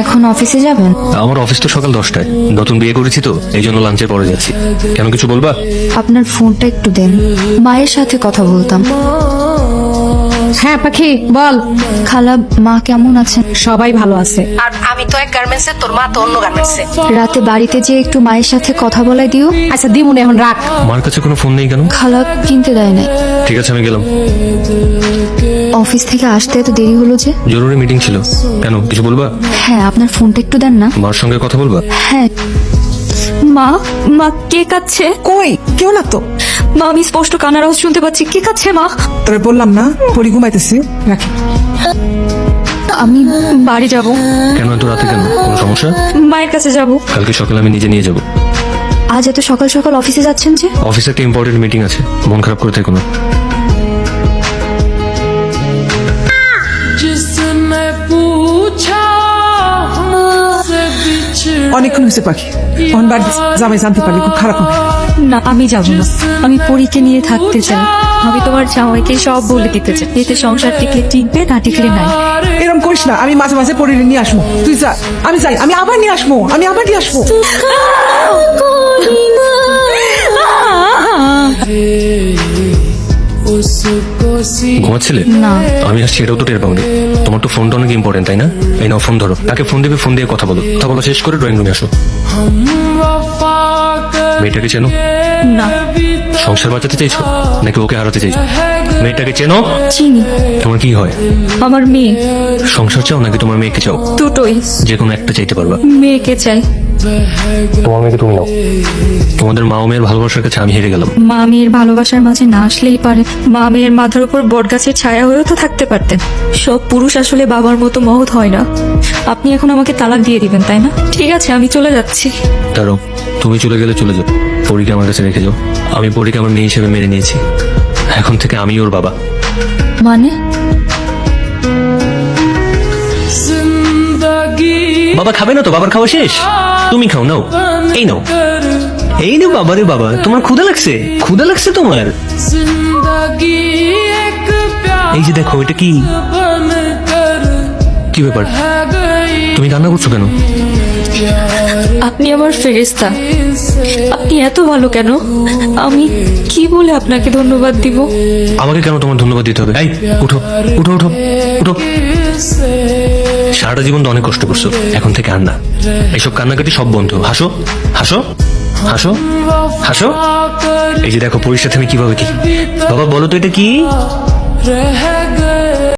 এখন অফিসে যাবেন? আমার অফিস তো সকাল 10টায়। নতুন বিয়ে করেছি তো, এই জন্য লাঞ্চের পরে যাচ্ছি। কেন, কিছু বলবা? আপনার ফোনটা একটু দেন, মায়ের সাথে কথা বলতাম। হ্যাঁ পাখি বল। খালা, মা কেমন আছেন? সবাই ভালো আছে। আর আমি তো এক গার্মেন্টসে, তোর মা তো অন্য গার্মেন্টসে। রাতে বাড়িতে যে একটু মায়ের সাথে কথা বলাই দিও। আচ্ছা দিমুন, এখন রাখ। মার কাছে কোনো ফোন নেই কেন? খালা কিনতে দেয় নাই। ঠিক আছে, আমি গেলাম। অফিস থেকে আসতে এত দেরি হলো যে? জরুরি মিটিং ছিল। কেন, কিছু বলবা? হ্যাঁ, আপনার ফোনটা একটু দেন না। মার সঙ্গে কথা বলবা? হ্যাঁ। মা, মা কে কাচ্ছে? কই কেউ না তো। মা, আমি স্পষ্ট কান্নার আওয়াজ শুনতে পাচ্ছি। কে কাচ্ছে মা? তবে বললাম না পরি ঘুমাইতেছি, রাখি। আমি বাড়ি যাব। কেন এত রাতে, কেন কোনো সমস্যা? মায়ের কাছে যাব। কালকে সকালে আমি নিজে নিয়ে যাব। আজ এত সকাল সকাল অফিসে যাচ্ছেন যে? অফিসে একটা ইম্পর্টেন্ট মিটিং আছে, মন খারাপ করে থেকো না। অনেকক্ষণ হয়েছে পাখি, অন বাড়ি জামাই জানতে পারলে খুব খারাপ হবে। না, আমি যাব না। আমি পরীকে নিয়ে থাকতে চাই। আমি তোমার জামাইকে সব বলে দিতে চাই, এতে সংসার টিকলে টিকবে, না টিকলে নাই। এরকম করিস না, আমি মাঝে মাঝে পরি নিয়ে আসবো। তুই যা, আমি যাই, আমি আবার নিয়ে আসবো, আমি আবার নিয়ে আসবো। ঘুমাচ্ছিলে? না। আমি আসছি এটাও তো টের পাওনি। তোমার তো ফোনটা অনেক ইম্পর্টেন্ট, তাই না? এই নাও ফোন ধরো, তাকে ফোন দেবে, ফোন দিয়ে কথা বলো। কথা বলা শেষ করে ড্রয়িং রুমে আসো। মেয়েটাকে চেনো? না। সংসার বাঁচাতে চাইছো নাকি ওকে হারাতে চাইছো? মেয়েটাকে চেনো? চিনি। তোমার কি হয়? আমার মেয়ে। সংসার চাও নাকি তোমার মেয়েকে চাও? দুটোই। যে কোনো একটা চাইতে পারবা। মেয়েকে চাই। তোমার মেয়েকে তুমি নাও। তোমাদের মা ও মেয়ের ভালোবাসার কাছে আমি হেরে গেলাম। মা মেয়ের ভালোবাসার মাঝে না আসলেই পারে। মা মেয়ের মাথার উপর বটগাছের ছায়া হয়েও তো থাকতে পারতেন। সব পুরুষ আসলে বাবার মতো মহৎ হয় না। আপনি এখন আমাকে তালাক দিয়ে দিবেন, তাই না? ঠিক আছে, আমি চলে যাচ্ছি। দাঁড়াও, তুমি চলে গেলে চলে যাও, পরীকে আমার কাছে রেখে যাও। আমি পরীকে আমার মেয়ে হিসেবে মেনে নিয়েছি। এখন থেকে আমি ওর বাবা। মানে? বাবা খাবে না তো? বাবার খাওয়া শেষ? তুমি খাও, নাও, এই নাও, এই নাও। বাবা রে বাবা, তোমার ক্ষুধা লাগছে? ক্ষুধা লাগছে তোমার? এই যে দেখো, এটা কি? কি ব্যাপার, তুমি কান্না করছো কেন? আপনি আমার ফেরেশতা। আপনি এত ভালো কেন? আমি কি বলে আপনাকে ধন্যবাদ দিব? আমাকে কেন তোমার ধন্যবাদ দিতে হবে? এই উঠো, উঠো, উঠো, উঠো। সারাটা জীবন তো অনেক কষ্ট করছো, এখন থেকে আর না। এইসব কান্নাকাটি সব বন্ধ। হাসো, হাসো, হাসো, হাসো। এই যে দেখো পরীর সাথে আমি কিভাবে কি। বাবা বলো তো এটা কি?